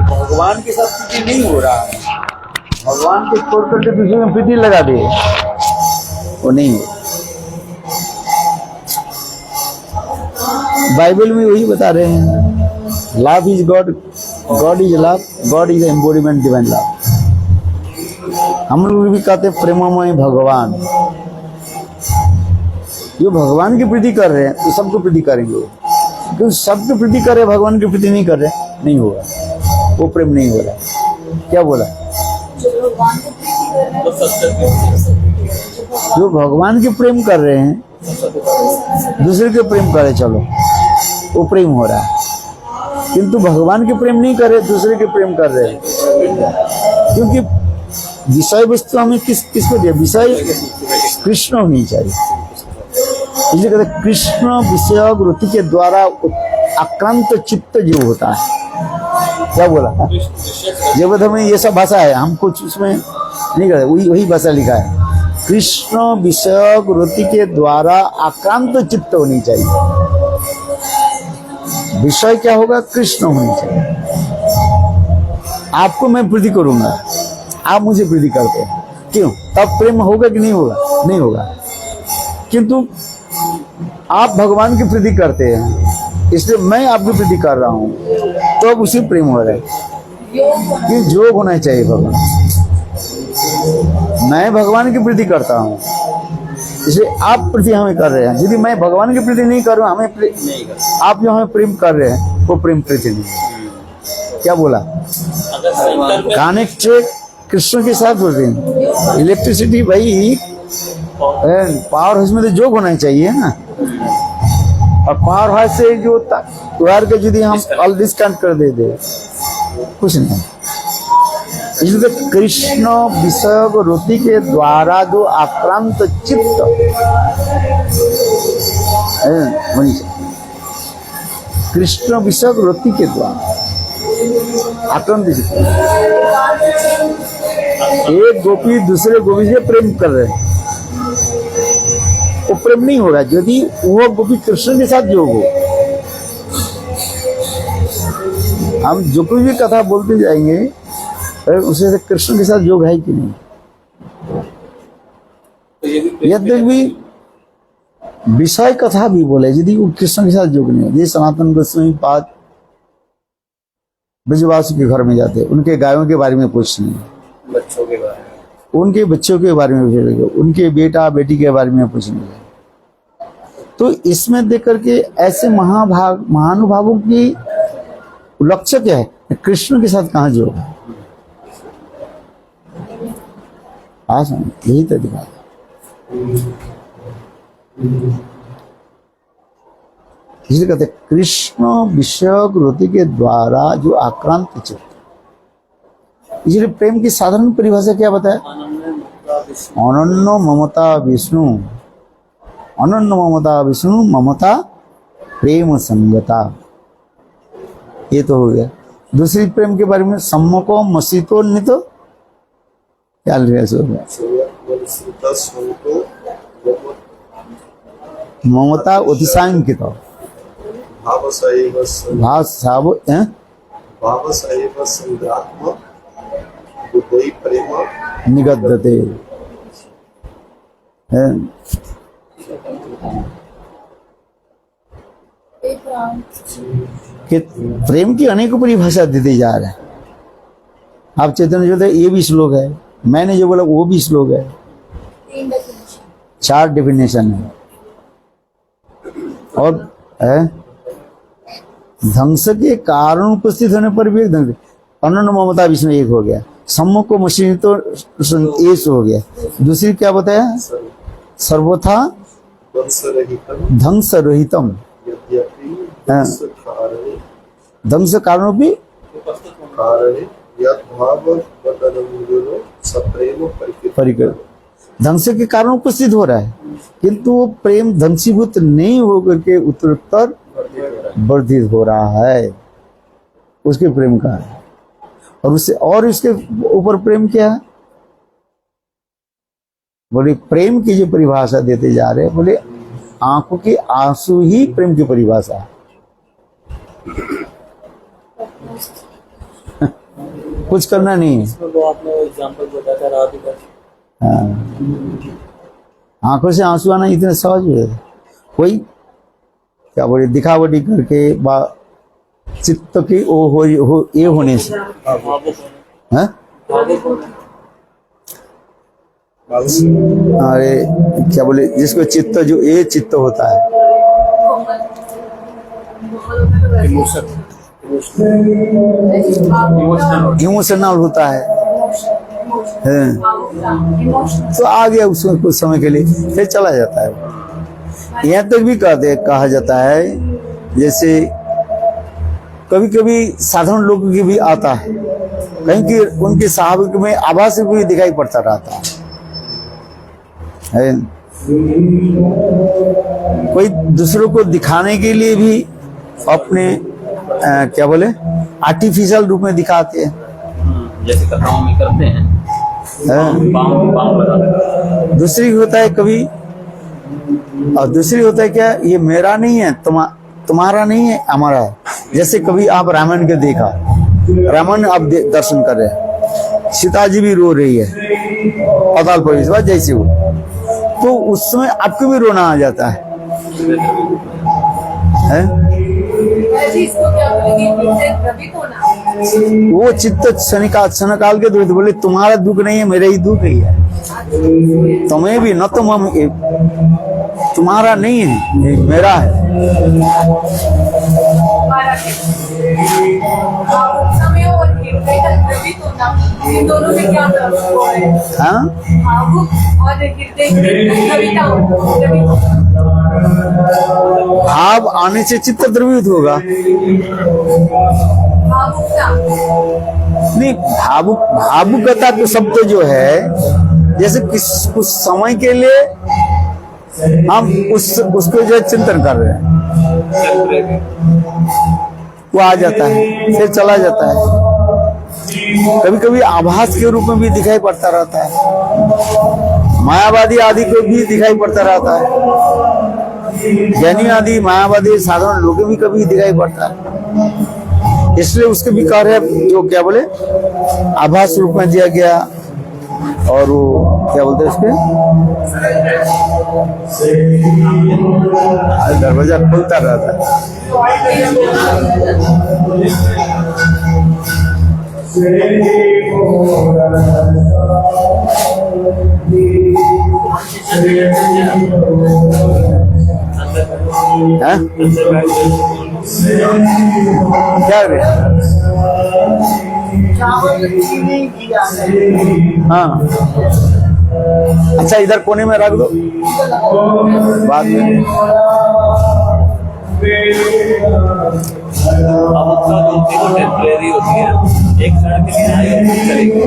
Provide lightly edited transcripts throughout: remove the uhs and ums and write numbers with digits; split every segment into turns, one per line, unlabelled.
भगवान के साथ प्रीति नहीं हो रहा है, भगवान के छोड़ करके दूसरे में प्रीति लगा दे, वो नहीं हो। बाइबल में वही बता रहे हैं, love is God, God is love, God is embodiment divine love. हम लोग भी कहते हैं प्रेममय भगवान, जो भगवान की प्रीति कर रहे हैं तो सबको प्रीति करेंगे, क्योंकि सबको प्रीति कर रहे, भगवान की प्रीति नहीं कर रहे, नहीं होगा, वो प्रेम नहीं हो रहा। क्या बोला? जो भगवान के प्रेम कर रहे हैं, दूसरे के प्रेम करे, चलो वो प्रेम हो रहा है। किंतु भगवान के प्रेम नहीं कर रहे, दूसरे के प्रेम कर रहे हैं, क्योंकि विषय वस्तु हमें किसको दिया? विषय कृष्ण होनी चाहिए। इसलिए कहते कृष्ण विषय वृत्ति के द्वारा आक्रांत चित्त जो होता है। क्या बोला? जब हमें ये सब भाषा है, हम कुछ उसमें नहीं करते, वही भाषा लिखा है, कृष्ण विषय वृत्ति के द्वारा आक्रांत चित्त होनी चाहिए। विषय क्या होगा? कृष्ण होनी चाहिए। आपको मैं प्रीति करूंगा, आप मुझे प्रीति करते हैं, क्यों? तब प्रेम होगा कि नहीं होगा? नहीं होगा। किंतु आप भगवान की प्रीति करते हैं, इसलिए मैं आपकी प्रीति कर रहा हूं, तो अब उसी प्रेम हो रहा है। कि योग होना चाहिए भगवान। मैं भगवान की प्रीति करता हूं, इसलिए आप प्रीति हमें कर रहे हैं। यदि मैं भगवान की प्रीति नहीं कर रहा हूं, आप जो हमें प्रेम कर रहे हैं, वो प्रेम प्रीति नहीं। क्या बोला? कनेक्ट कृष्ण के साथ बोलते हैं। इलेक्ट्रिसिटी भाई पावर हाउस में तो जोग होना चाहिए ना, और पावर हाउस से जो वायर के यदि हम ऑल डिस्काउंट कर दे कुछ नहीं। इसलिए तो कृष्ण विषय वृत्ति के द्वारा जो आक्रांत चित्त कृष्ण विषय वृत्ति के द्वारा आक्रांत चित्त, एक गोपी दूसरे गोपी से प्रेम कर रहे हैं, वो प्रेम नहीं हो रहा। यदि वो गोपी कृष्ण के साथ योग हो, हम जो कुछ भी कथा बोलते जाएंगे उसे कृष्ण के साथ योग है कि नहीं? यद्यपि विषय कथा भी बोले, यदि वो कृष्ण के साथ योग नहीं है। ये सनातन गोस्वामी पाद ब्रजवासी के घर में जाते, उनके गायों के बारे में पूछने,
बच्चों के बारे में,
उनके बच्चों के बारे में पूछने, उनके बेटा बेटी के बारे में पूछने। तो इसमें देख करके ऐसे महानुभावों की लक्ष्य क्या है? कृष्ण के साथ कहाँ जोड़? यही तो दिखा। इसलिए कहते कृष्ण विषय वृत्ति के द्वारा जो आक्रांत चित्त। इसलिए प्रेम की साधारण परिभाषा क्या बताया? अनन्य ममता विष्णु, अनन्य ममता विष्णु, ममता प्रेम संगता। ये तो हो गया। दूसरी प्रेम के बारे में सम्मुखो मसीतो नितो, क्या हो गया? ममता अतिशांकित निगद्यते। कि प्रेम की अनेक परिभाषा देते जा रहे हैं। आप चैतन्य जो थे ये भी श्लोक है, मैंने जो बोला वो भी श्लोक है, 4 डेफिनेशन है। और ध्वंस के कारण उपस्थित होने पर भी एक अनन्य ममता विष्णु एक हो गया, सम्मुख को मशीन तो एक हो गया। दूसरी क्या बताया? सर्वथा ध्वंस रहितम, ध्वंस कारणों भी
कहा रहे यत् भाव वदनमुदुरो सप्रेम
परिकर ध्वंस के कारण उपस्थित हो रहा है, किंतु वो प्रेम ध्वंसीभूत नहीं होकर के उत्तरोत्तर वर्धित हो रहा है, उसके प्रेम का है। और उससे और इसके ऊपर प्रेम क्या है? बोले प्रेम की जो परिभाषा देते जा रहे हैं, बोले आंखों के आंसू ही प्रेम की परिभाषा है। कुछ करना नहीं है।
वो आपने एग्जांपल बताया था राधिका।
हाँ। आंखों से आंसू आना इतने सहज हुए, कोई क्या बोले दिखावटी करके चित्त की ये होने से हाँ? अरे क्या बोले जिसको चित्त जो ये चित्त होता है इमोशनल होता है तो आ गया उसमें कुछ समय के लिए, फिर चला जाता है। यहाँ तक भी कहा जाता है, जैसे कभी कभी साधारण लोगों की भी आता है, कहीं कि उनके साहब में आभास भी दिखाई पड़ता रहता है। कोई दूसरों को दिखाने के लिए भी अपने क्या बोले आर्टिफिशियल रूप में दिखाते हैं,
जैसे कथाओं में करते हैं। पाँव लगा देते।
दूसरी होता है कभी, और दूसरी होता है क्या, ये मेरा नहीं है, तुम्हारा नहीं है, हमारा है। जैसे कभी आप रामायण के देखा, रामायण आप दर्शन कर रहे हैं, सीता जी भी रो रही है पाताल पर इस बार जैसे हो, तो उस समय आपको भी रोना आ जाता है? वो चित्त क्षणकाल के दुख, बोले तुम्हारा दुख नहीं है, मेरा ही दुख ही है। तुम्हें भी न तुम तुम्हारा नहीं है, ये मेरा है। हाँ? भाव आने से चित्त द्रवित होगा। नहीं, भावुकता तो शब्द जो है, जैसे कुछ समय के लिए हम उसको जो चिंतन कर रहे हैं, वो आ जाता है फिर चला जाता है। कभी कभी आभास के रूप में भी दिखाई पड़ता रहता है, मायावादी आदि को भी दिखाई पड़ता रहता है, ज्ञानी आदि मायावादी साधारण लोग भी कभी दिखाई पड़ता है। इसलिए उसके भी कार्य जो क्या बोले आभास रूप में दिया गया, और वो क्या बोलते हैं उसके दरवाजा खुलता रहता है। क्या रे? हाँ, अच्छा इधर कोने में रख दो, बाद में।
टेम्परेरी होती है, एक क्षण के लिए आएगी, चलेगी।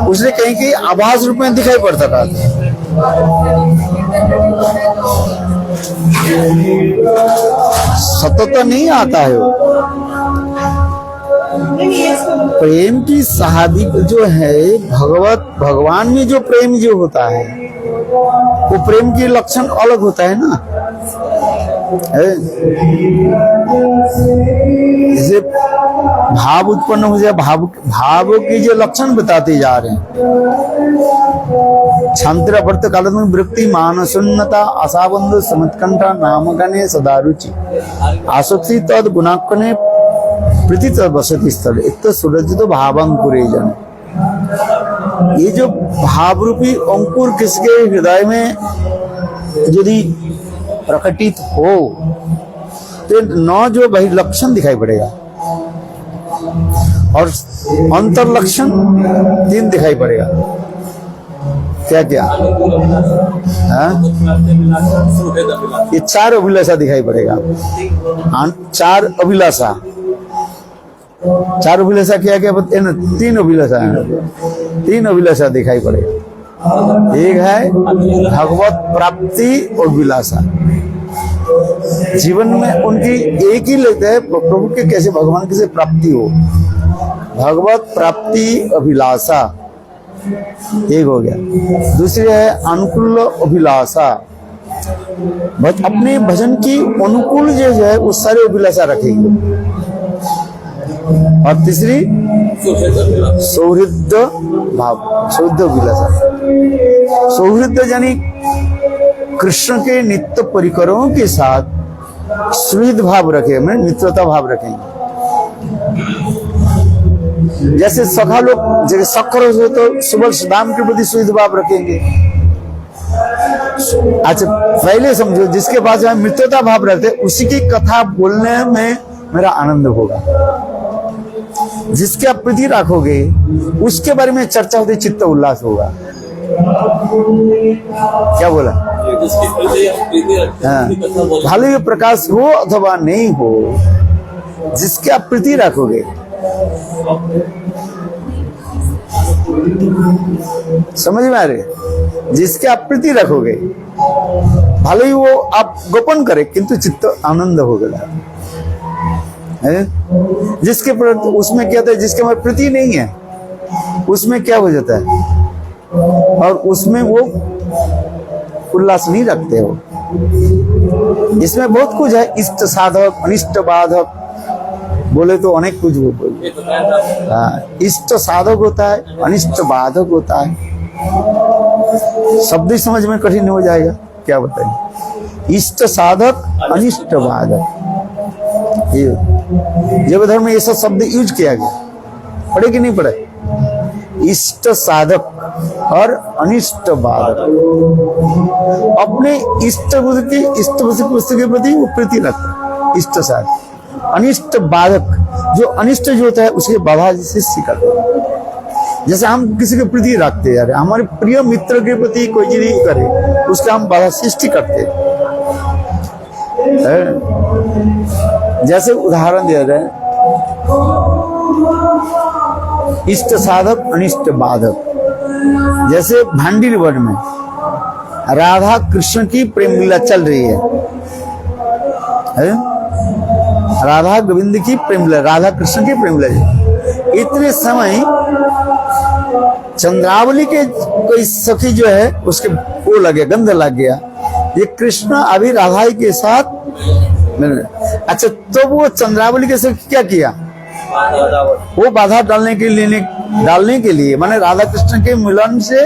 उसने कहीं कि आभास रूप में दिखाई पड़ता था। सतत नहीं आता है वो। प्रेम की शहादी जो है, भगवान में जो प्रेम जो होता है, वो प्रेम के लक्षण अलग होता है ना। जैसे भाव उत्पन्न हो जाए, भाव के जो लक्षण बताते जा रहे हैं, क्षांतिर वर्त काल में वृत्ति मानसुन्नता असाबंध समुत्कंठा नामगणे सदारुचि आसक्ति तद गुणाकने प्रीति तद वसति स्थल इत सुरजित भावांकुरे जन। ये जो भाव रूपी अंकुर किसके हृदय में यदि प्रकटित हो, तो न जो बहिर् लक्षण दिखाई पड़ेगा, और अंतर लक्षण 3 दिखाई पड़ेगा। क्या क्या? ये 4 अभिलाषा दिखाई पड़ेगा। 4 अभिलाषा, चार अभिलाषा क्या क्या बताए ना, तीन अभिलाषा है, तीन अभिलाषा दिखाई पड़ेगा। एक है भगवत प्राप्ति और विलासा, जीवन में उनकी एक ही लेते हैं प्रभु के कैसे भगवान कैसे प्राप्ति हो, भगवत प्राप्ति अभिलाषा एक हो गया। दूसरी है अनुकूल अभिलाषा, बस अपने भजन की अनुकूल जो है वो सारे अभिलाषा रखेंगे। और तीसरी सौहृद भाव, सौहृद अभिलाषा, सौहृद यानी कृष्ण के नित्य परिकरों के साथ सुहृद भाव रखे, मैं मित्रता भाव रखेंगे। जैसे सखा लोग जैसे सखर हो तो सुबह सुदाम के प्रति सुहृद भाव रखेंगे। अच्छा पहले समझो, जिसके पास हम मित्रता भाव रखते उसी की कथा बोलने में मेरा आनंद होगा। जिसके आप प्रीति रखोगे उसके बारे में चर्चा होती, चित्त उल्लास होगा। क्या बोला? हाँ, भले ही प्रकाश हो अथवा नहीं हो, जिसके आप प्रीति रखोगे, समझ में आ रहे, जिसके आप प्रीति रखोगे, भले ही वो आप गोपन करे किंतु चित्त आनंद होगा। जिसके प्रति उसमें क्या होता है, जिसके में प्रीति नहीं है उसमें क्या हो जाता है, और उसमें वो उल्लास नहीं रखते हो। इसमें बहुत कुछ है, इष्ट साधक अनिष्ट बाधक, बोले तो अनेक कुछ वो बोले। इष्ट साधक होता है, अनिष्ट बाधक होता है। शब्द ही समझ में कठिन हो जाएगा, क्या बताएं। इष्ट साधक अनिष्ट बाधक, ये धर्म में ये सब शब्द यूज किया गया, पढ़े कि नहीं पढ़े? इष्ट साधक और अनिष्ट बाधक, अपने इष्ट वस्तु के प्रति वो प्रीति रखते, इष्ट साधक। अनिष्ट बाधक, जो अनिष्ट जो होता है उसके बाधा सृष्टि करते हैं। जैसे हम किसी के प्रति रखते हैं, हमारे प्रिय मित्र के प्रति कोई चीज नहीं करे उसका हम बाधा सृष्टि करते हैं। जैसे उदाहरण दिया जाए, इष्ट साधक अनिष्ट बाधक, जैसे भांडी वन में राधा कृष्ण की प्रेम लीला चल रही है, राधा गोविंद की प्रेम लीला, राधा कृष्ण की प्रेम लीला। इतने समय चंद्रावली के कोई सखी जो है उसके वो लगे, गंध लग गया, ये कृष्ण अभी राधा के साथ। अच्छा, तो वो चंद्रावली के सखी क्या किया, वो बाधा डालने के लिए माने राधा कृष्ण के मिलन से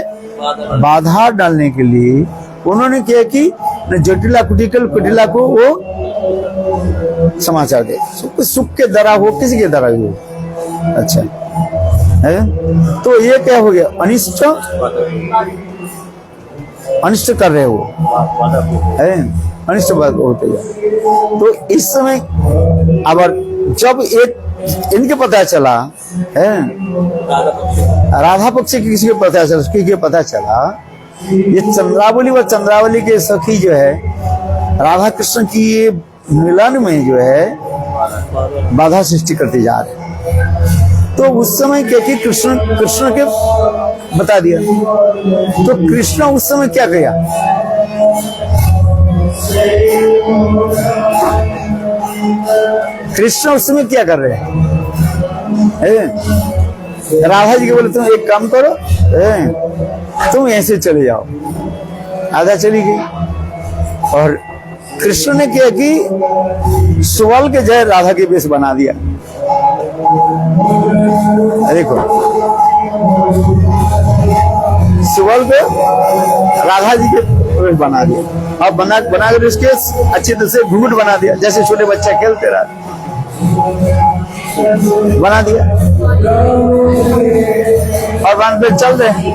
बाधा डालने के लिए उन्होंने क्या कि जटिला कुटिला को वो समाचार दे, सुख के द्वारा हो, किसी के द्वारा हो। अच्छा है, तो ये क्या हो गया, अनिष्ट कर रहे हो है, अनिष्ट बात होते हैं। तो इस समय अब जब एक इनके पता चला है, राधा पक्ष की किसी को पता चला, उसकी पता चला ये चंद्रावली व चंद्रावली के सखी जो है राधा कृष्ण की ये मिलन में जो है बाधा सृष्टि करते जा रहे हैं। तो उस समय क्या कि कृष्ण के बता दिया, तो कृष्ण उस समय क्या किया, कृष्ण उस समय क्या कर रहे हैं, राधा जी के बोले तुम एक काम करो, तुम ऐसे चले जाओ, आधा चली गई। और कृष्ण ने क्या कि सुवल के जय राधा के वेश बना दिया। देखो सुवल पे राधा जी के वेश बना दिया, अब बना कर उसके अच्छी तरह से घूंघट बना दिया, जैसे छोटे बच्चे खेलते रहते बना दिया, और बांध पे चल रहे।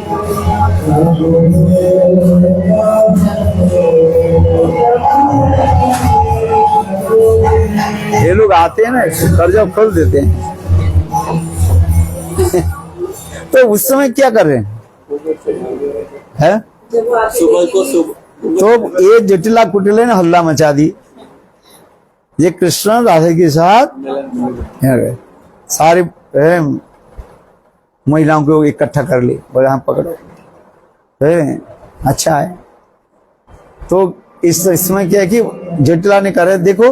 ये लोग आते हैं ना, कर्जा खोल देते हैं। तो उस समय क्या कर रहे हैं, तो ये जटिला कुटिला ने हल्ला मचा दी, ये कृष्ण राधा के साथ सारे महिलाओं को इकट्ठा कर ली, बोले हाँ पकड़ो, अच्छा है। तो इस समय क्या है कि जटिला ने कहा देखो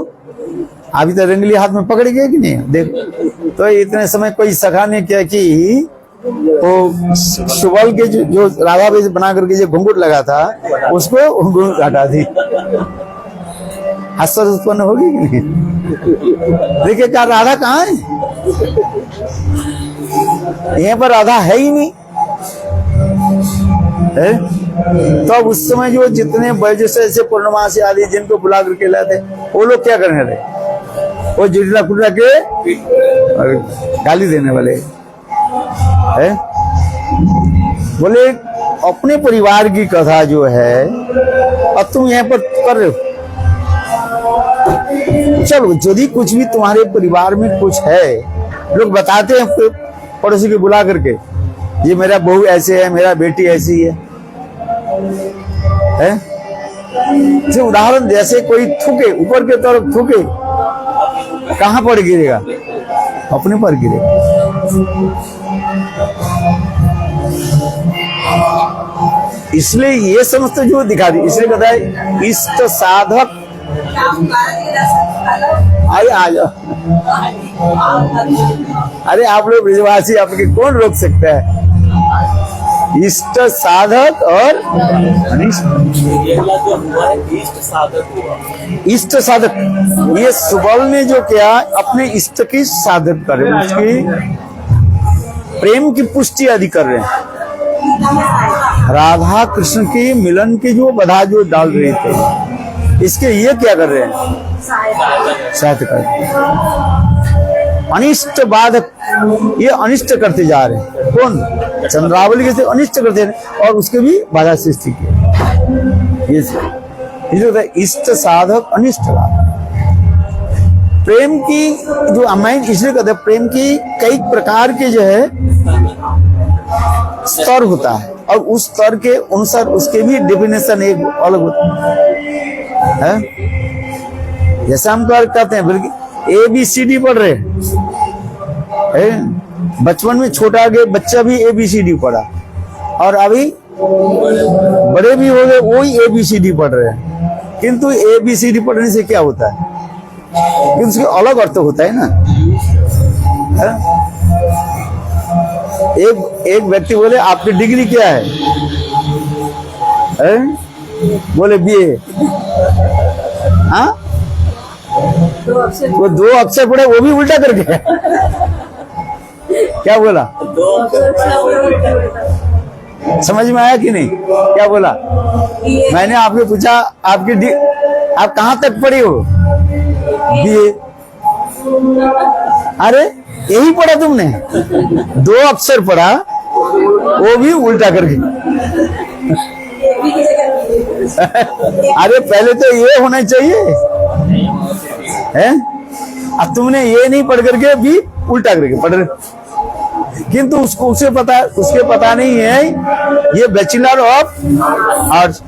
अभी तो रंगली हाथ में पकड़ गए कि नहीं, देखो। तो इतने समय कोई सखा ने क्या कि वो सुबल के जो राधा बेस बना करके जो घुंघट लगा था उसको घुंघट हटा दी। हास्य उत्पन्न होगी कि नहीं? देखिए क्या राधा कहाँ है, यहाँ पर राधा है ही नहीं है? तो अब उस समय जो जितने वैजस ऐसे पूर्णमासी आदि जिनको बुला करके लाते वो लोग क्या करने रहे, वो जिटला कुटला के और गाली देने वाले है। बोले अपने परिवार की कथा जो है और तुम यहाँ पर कर रहे हो, चलो यदि कुछ भी तुम्हारे परिवार में कुछ है, लोग बताते हैं पड़ोसी को बुला करके ये मेरा बहू ऐसे है, मेरा बेटी ऐसी है, तो उदाहरण जैसे कोई थूके ऊपर के तरफ थूके कहां पर गिरेगा, अपने पर गिरेगा। इसलिए ये समस्त जो दिखा दी, इसलिए कहता है इष्ट साधक। अरे आ जाओ, अरे आप लोग ब्रजवासी, आपके कौन रोक सकता है। इष्ट साधक और अनिष्ट इष्ट साधक, ये सुबल ने जो किया अपने इष्ट की साधक कर रहे हैं, उसकी प्रेम की पुष्टि आदि कर रहे हैं। राधा कृष्ण के मिलन की जो बधा जो डाल रहे थे, इसके ये क्या कर रहे हैं, सहायता कर रहे हैं। अनिष्ट बाधक, ये अनिष्ट करते जा रहे हैं। कौन? चंद्रावली के से अनिष्ट करते हैं और उसके भी बाधा सृष्टि की। ये इष्ट साधक अनिष्ट बाधक। प्रेम की जो अमाइन, इसलिए कहते हैं प्रेम की कई प्रकार के जो है स्तर होता है और उस स्तर के अनुसार उसके भी डेफिनेशन एक अलग होता है। जैसे हम कहते हैं बल्कि ABCD पढ़ रहे हैं, बचपन में छोटा आगे बच्चा भी ABCD पढ़ा और अभी बड़े भी हो गए वही ABCD पढ़ रहे हैं। किंतु ABCD पढ़ने से क्या होता है कि उसके अलग अर्थ होता है ना। एक व्यक्ति बोले आपकी डिग्री क्या है? बोले BA। हाँ, वो 2 अक्षर पढ़े वो भी उल्टा करके क्या बोला, समझ में आया कि नहीं? क्या बोला? मैंने आपसे पूछा आपकी आप कहां तक पढ़ी हो? BA। अरे यही पढ़ा तुमने, 2 अक्षर पढ़ा वो भी उल्टा करके। अरे पहले तो ये होना चाहिए है, अब तुमने ये नहीं पढ़ करके भी उल्टा करके पढ़ रहे। किंतु उसके पता नहीं है ये बैचलर ऑफ आर्ट्स,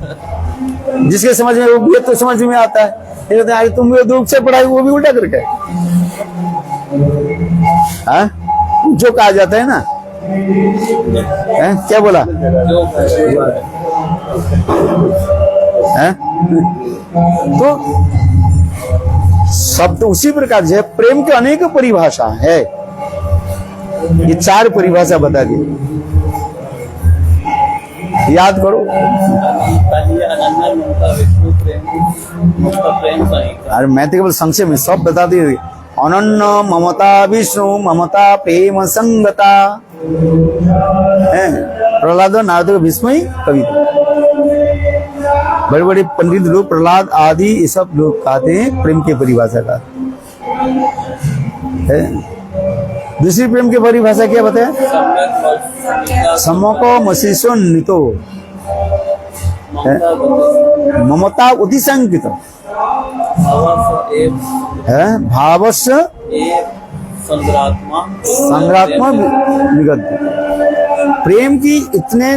जिसके समझ में वो ये तो समझ में आता है। ये तुम 2 अक्षर पढ़ाई वो भी उल्टा करके, हाँ जो कहा जाता है ना। क्या बोला? तो शब्द उसी प्रकार से प्रेम के अनेक परिभाषा है। ये 4 परिभाषा बता दी, याद करो। अरे मैं तो केवल संक्षेप में सब बता दी। अनन्य ममता विष्णु ममता प्रेम संगता, प्रहलाद नारद विस्मय कविता। बड़े बड़े पंडित लोग प्रहलाद आदि ये सब लोग कहते हैं प्रेम की परिभाषा का है। दूसरी प्रेम की परिभाषा क्या बताया? सम्यक मशीषो नितो ममता अतिशंकित है, भावस्य संग्रात्मा निगत। प्रेम की इतने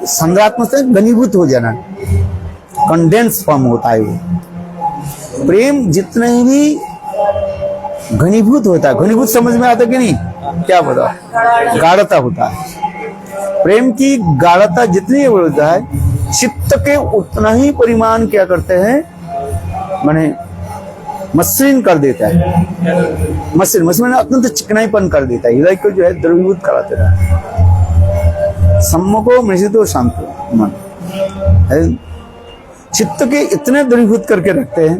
संग्रात्मक से घनीभूत हो जाना, कंडेंस फॉर्म होता है वो प्रेम। जितने भी घनीभूत होता है। घनीभूत समझ में आता कि नहीं? क्या बताओ? गाढ़ता होता है। प्रेम की गाढ़ता जितनी होता है, चित्त के उतना ही परिमाण क्या करते हैं, माने मसृण कर देता है। मसृण अत्यंत चिकनाईपन कर देता है, हृदय को जो है द्रवीभूत करा देता है। सम्मुखो मृषितो शांतो मन, चित्त के इतने द्रवीभूत करके रखते हैं,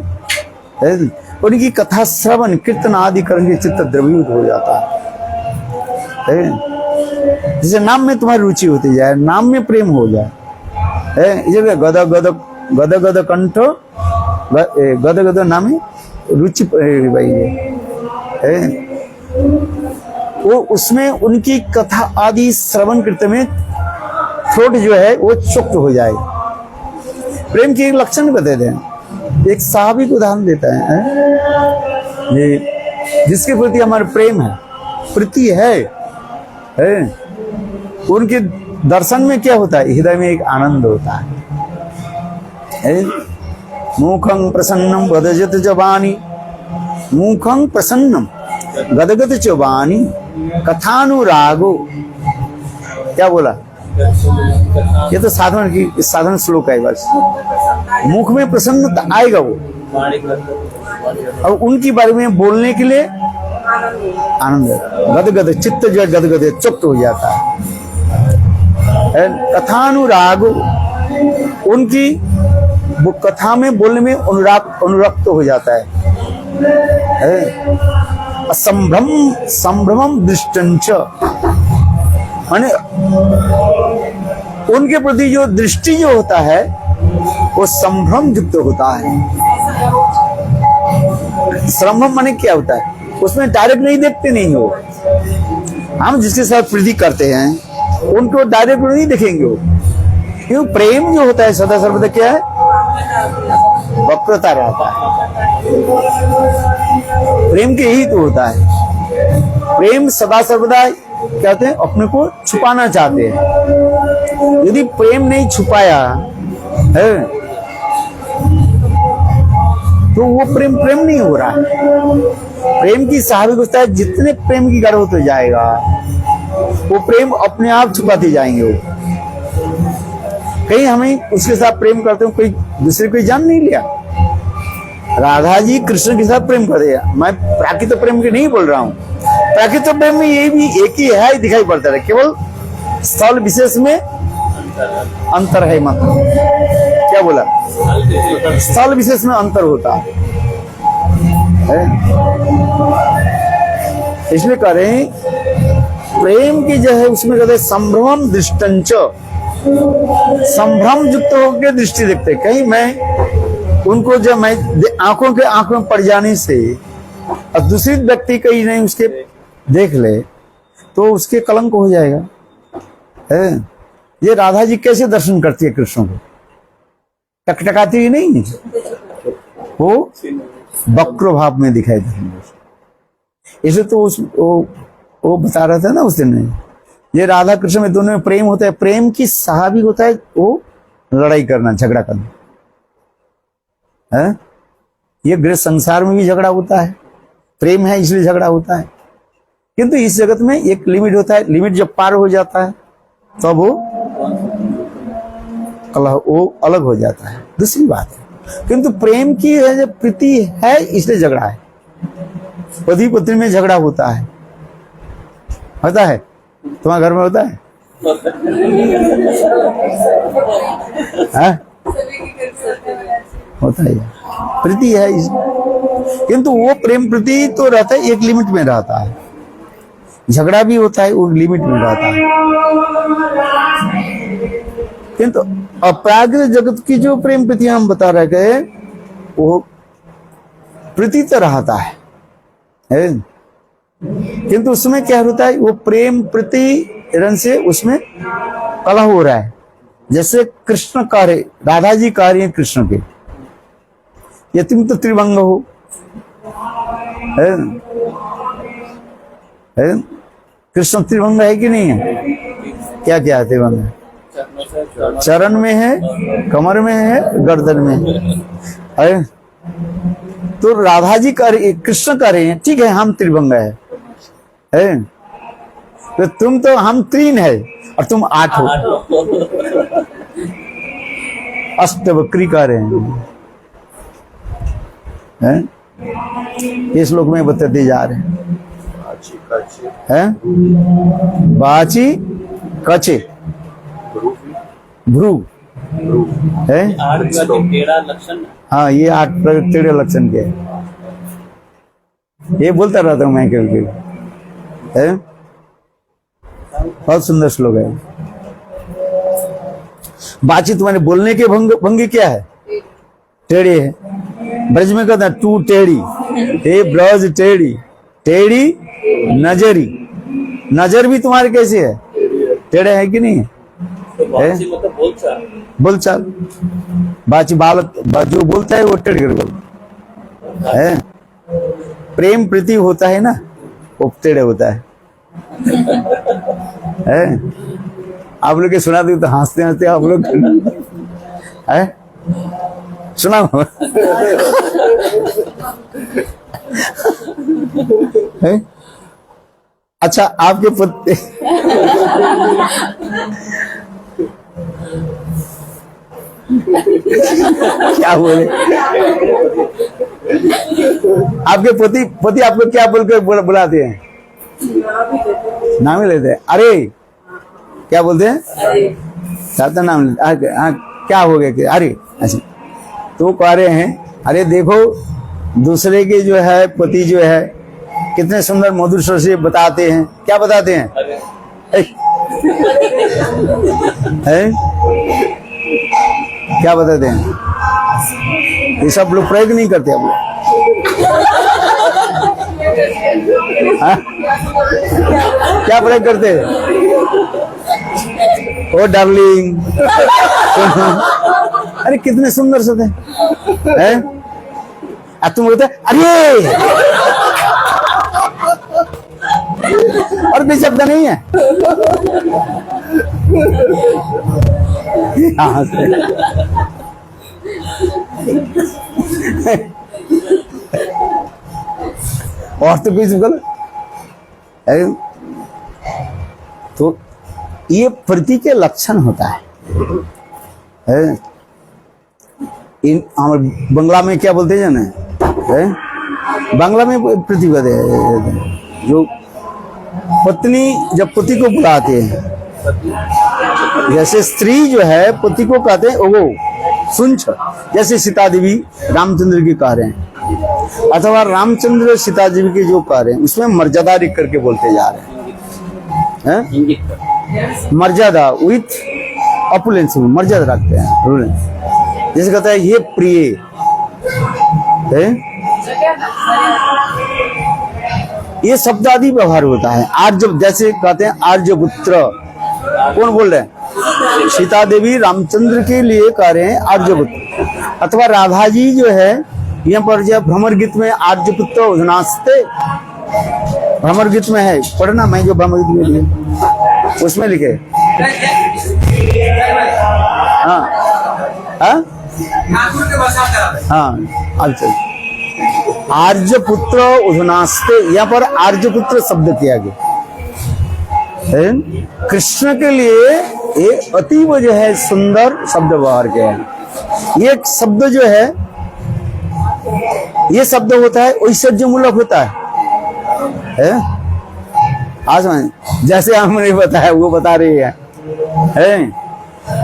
उनकी कथा श्रवण कीर्तन आदि करके चित्त द्रवीभूत हो जाता है। जैसे नाम में तुम्हारी रुचि होती जाए, नाम में प्रेम हो जाए, गद गद गद गद कंठ गद गद नामे रुचि भाई वो उसमें उनकी कथा आदि श्रवण कीर्तन में थ्रोट जो है वो चुक्त हो जाए। प्रेम के एक लक्षण बताते हैं। एक साहबिक उदाहरण देता है, ये जिसके प्रति हमारा प्रेम है, प्रीति है, उनके दर्शन में क्या होता है, हृदय में एक आनंद होता है। मुखं प्रसन्नम गदगद च वाणी, मुखं प्रसन्नम गदगद च वाणी कथानुरागो। क्या बोला? ये तो साधारण श्लोक है बस। मुख में प्रसन्नता आएगा वो, और उनकी बारे में बोलने के लिए आनंद, गदगद चित्त जो है गदगद चुप्त हो जाता है। कथानुराग, उनकी वो कथा में बोलने में अनुरक्त हो जाता है। संभ्रमम दृष्टंच, माने उनके प्रति जो दृष्टि जो होता है वो संभ्रम युक्त होता है। संभ्रम माने क्या होता है, उसमें डायरेक्ट नहीं देखते नहीं हो। हम जिसके साथ प्रीति करते हैं उनको डायरेक्ट नहीं देखेंगे वो, क्यों? प्रेम जो होता है सदा सर्वदा क्या है, वक्रता रहता है। प्रेम के यही तो होता है। प्रेम सदा सर्वदा कहते हैं अपने को छुपाना चाहते हैं। यदि प्रेम नहीं छुपाया है तो वो प्रेम नहीं हो रहा है। प्रेम की स्वाभाविक होता है, जितने प्रेम की गाढ़ होते जाएगा वो प्रेम अपने आप छुपाते जाएंगे। वो कहीं हमें उसके साथ प्रेम करते हो, कोई दूसरे कोई जान नहीं लिया। राधा जी कृष्ण के साथ प्रेम कर दिया। मैं प्राकृतिक प्रेम की नहीं बोल रहा हूँ। प्राकृतिक प्रेम में ये भी एक ही है, दिखाई पड़ता है, केवल स्थल विशेष में अंतर है। मतलब क्या बोला? स्थल विशेष में अंतर होता है। इसलिए कह रहे हैं प्रेम की जो है उसमें कहते हैं संभ्रमम दृष्टंच, संभ्रम युक्त होकर दृष्टि देखते। कहीं मैं उनको जब मैं आंखों के आंखों में पड़ जाने से और दूसरी व्यक्ति कहीं नहीं उसके देख ले तो उसके कलंक हो जाएगा। ये राधा जी कैसे दर्शन करती है कृष्ण को? टकटकाती ही नहीं, वो वक्र भाव में दिखाई देंगे। इसे तो वो बता रहा था ना उस दिन में, ये राधा कृष्ण में दोनों में प्रेम होता है। प्रेम की स्वाभाविक होता है वो लड़ाई करना, झगड़ा करना है। ये गृह संसार में भी झगड़ा होता है, प्रेम है इसलिए झगड़ा होता है। किंतु इस जगत में एक लिमिट होता है, लिमिट जब पार हो जाता है तब तो वो अलग हो जाता है, दूसरी बात है। किंतु प्रेम की जो प्रीति है इसलिए झगड़ा है। पति पत्नी में झगड़ा होता है तुम्हारे घर में होता है? होता है, प्रीति है। किंतु वो प्रेम प्रीति तो रहता है, एक लिमिट में रहता है। झगड़ा भी होता है, वो लिमिट में रहता है। किंतु अपराकृत जगत की जो प्रेम प्रीति हम बता रहे गए वो प्रीति तो रहता है, किंतु उसमें क्या होता है, वो प्रेम प्रीति रन से उसमें कलह हो रहा है। जैसे कृष्ण कार्य, राधा जी कार्य कृष्ण के, यतिम तो त्रिभंग हो है? कृष्ण त्रिभंग है कि नहीं है? क्या क्या है त्रिभंग? चरण में है, कमर में है, गर्दन में है। तो राधा जी कह रहे, कृष्ण कह रहे हैं ठीक है हम त्रिभंग है? तो तुम तो हम 3 है और तुम 8 हो। अष्टवक्री कह रहे हैं? इस श्लोक में बताते जा रहे हैं बाची कचे भ्रू है।
8 का जो टेढ़ा लक्षण
हाँ ये 8 टेढ़े लक्षण के ये बोलता रहता हूँ मैं कभी है। बहुत सुंदर श्लोक है। बातचीत तुम्हारे बोलने के भंगी क्या है? टेढ़ी है। ब्रज में कहता है तू टेढ़ी, हे ब्रज टेढ़ी, टेढ़ी नजरी। नजर भी तुम्हारे कैसे है? टेढ़े है कि नहीं है?
मतलब
बोलचाल बाची बाल जो बोलता है वो टेढ़ कर बोलता है। प्रेम प्रीति होता है ना वो टेढ़े होता है। आप लोग के सुना दे तो हंसते हंसते आप लोग है सुना है? अच्छा आपके पति क्या बोले? आपके पति आपको क्या बोलकर बुलाते हैं? नाम ही लेते हैं। अरे क्या बोलते हैं? साता नाम लेते। क्या हो गया कि अरे ऐसे तो कह रहे हैं अरे देखो दूसरे के जो है पति जो है कितने सुंदर मधुर स्वर से बताते हैं। क्या बताते हैं? है? क्या बताते हैं? ये सब लोग प्रयोग नहीं करते आप लोग। क्या प्रयोग करते हैं? ओ डार्लिंग। अरे कितने सुंदर से हैं? अब तुम बोलते अरे और भी शब्द नहीं है। यहाँ से और तो कुछ गलत। तो ये प्रीति के लक्षण होता है। इन बंगला में क्या बोलते हैं ना? बांग्ला में प्रीति कहते हैं जो पत्नी जब पति को बुलाते हैं। जैसे स्त्री जो है पति को कहते हैं ओगो सुंछ, जैसे सीता देवी रामचंद्र की कह रहे हैं, अथवा रामचंद्र सीता देवी की जो कह रहे हैं उसमें मर्यादा लिख करके बोलते जा रहे हैं। मर्यादा विथ ऑपुलेंस में मर्यादा रखते हैं। जैसे कहता है ये प्रिय है, ये शब्द आदि व्यवहार होता है। आर्य जैसे कहते हैं आर्यपुत्र, कौन बोल रहे हैं? सीता देवी रामचंद्र के लिए कह रहे हैं आर्यपुत्र। अथवा राधा जी जो है यहाँ पर जब भ्रमर गीत में आर्यपुत्र उधनास्ते भ्रमर गीत में है, पढ़ना मैं जो भ्रमर गीत में लिखे उसमें लिखे। हाँ हाँ हाँ अच्छा आर्यपुत्र उधनास्ते, यहाँ पर आर्यपुत्र शब्द किया गया है। कृष्ण के लिए ये अतीव जो है सुंदर शब्द व्यवहार किया है। ये शब्द जो है ये शब्द होता है ऐश्वर्यमूलक होता है? आज जैसे हमने बताया वो बता रही है।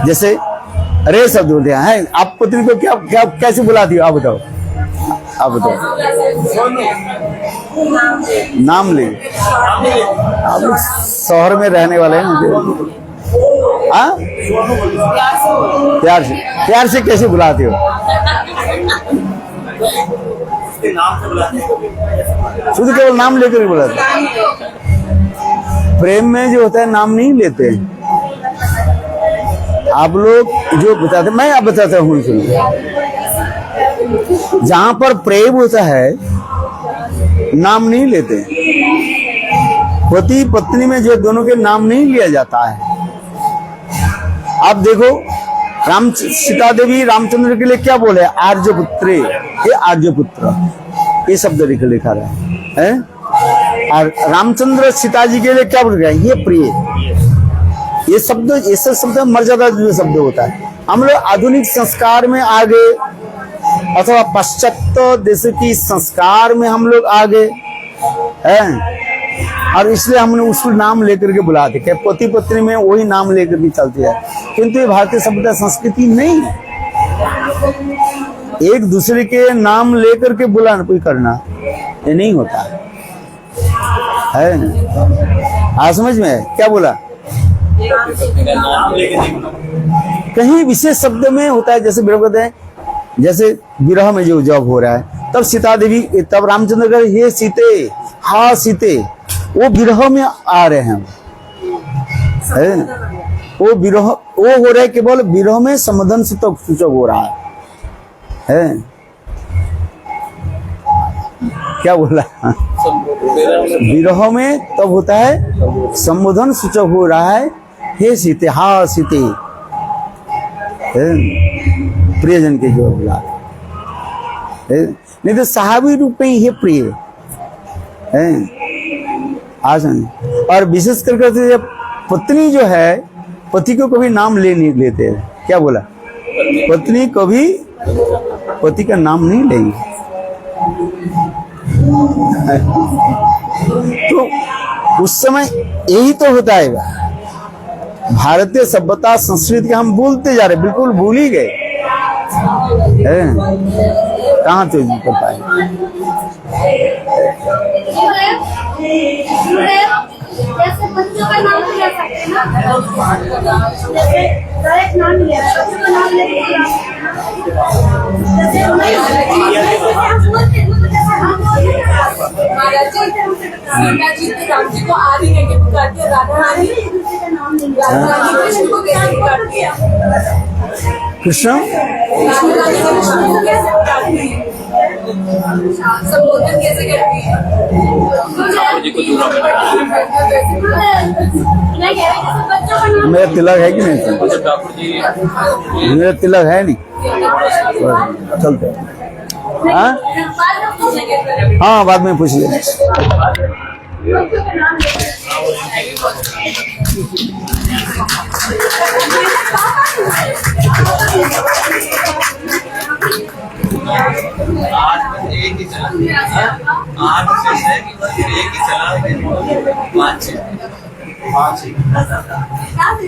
जैसे अरे शब्द होते हैं। आप पत्नी को क्या क्या कैसे बुलाती हो? आप बताओ, आप बताओ। नाम ले। आप लोग शहर में रहने वाले हैं। हाँ प्यार से कैसे बुलाते हो? शुद्ध केवल नाम लेकर ही बुलाते। प्रेम में जो होता है नाम नहीं लेते। आप लोग जो बताते, मैं अब बताता हूँ। जहां पर प्रेम होता है नाम नहीं लेते। पति पत्नी में जो दोनों के नाम नहीं लिया जाता है। आप देखो सीता देवी रामचंद्र के लिए क्या बोले? आर्यपुत्रे, हे आर्यपुत्र। ये शब्द लिखा रहा है। और रामचंद्र सीता जी के लिए क्या बोल रहे हैं? ये प्रिय। ये शब्द, ऐसे शब्द मर्यादा जो शब्द होता है। हम लोग आधुनिक संस्कार में आ गए अथवा पाश्चात्य देश की संस्कार में हम लोग आ गए हैं, और इसलिए हमने उसको नाम लेकर के बुलाते क्या पति पत्नी में वही नाम लेकर के चलती है, किंतु ये भारतीय सभ्यता संस्कृति नहीं है। एक दूसरे के नाम लेकर के बुलाना कोई करना ये नहीं होता है। आज समझ में क्या बोला? कहीं विशेष शब्द में होता है, जैसे विरह कहते हैं, जैसे विरह में जो जब हो रहा है तब सीता देवी, तब रामचंद्र कह हे सीते, हा सीते, वो विरह में आ रहे हैं, है वो विरह, वो हो रहा है केवल विरह में संबोधन से तो सूचक हो रहा है। क्या बोला? विरह में तब होता है संबोधन सूचक हो रहा है, हे सीते, हा सीते, प्रियजन के जो बोला, नहीं तो साहबी रूप में ही प्रिय है। आसन और विशेष करके पत्नी जो है, पति को कभी नाम ले नहीं लेते। क्या बोला? पत्नी कभी पति का नाम नहीं लेंगे। तो उस समय यही तो होता है। भारतीय सभ्यता संस्कृति हम भूलते जा रहे, बिल्कुल भूल ही गए हैं। कहाँ तो कर पाए?
जैसे बच्चों का नाम ले सकते हैं ना, जैसे डायरेक्ट नाम लिया, बच्चों का नाम ले जैसे हम बोलते हैं, जैसे हम बोलते हैं राम जी को आदि कहके पुकारती है, राधा रानी का नाम नहीं लिया, कृष्ण को कैसे पुकारती है?
कृष्ण
संबोधन कैसे करती है?
मेरा तिलक है कि नहीं?
ठाकुर जी
मेरा तिलक है नहीं। चलते हाँ, हाँ बाद में पूछ लेंगे।
आज एक ही चला, आज एक ही चला, 5 6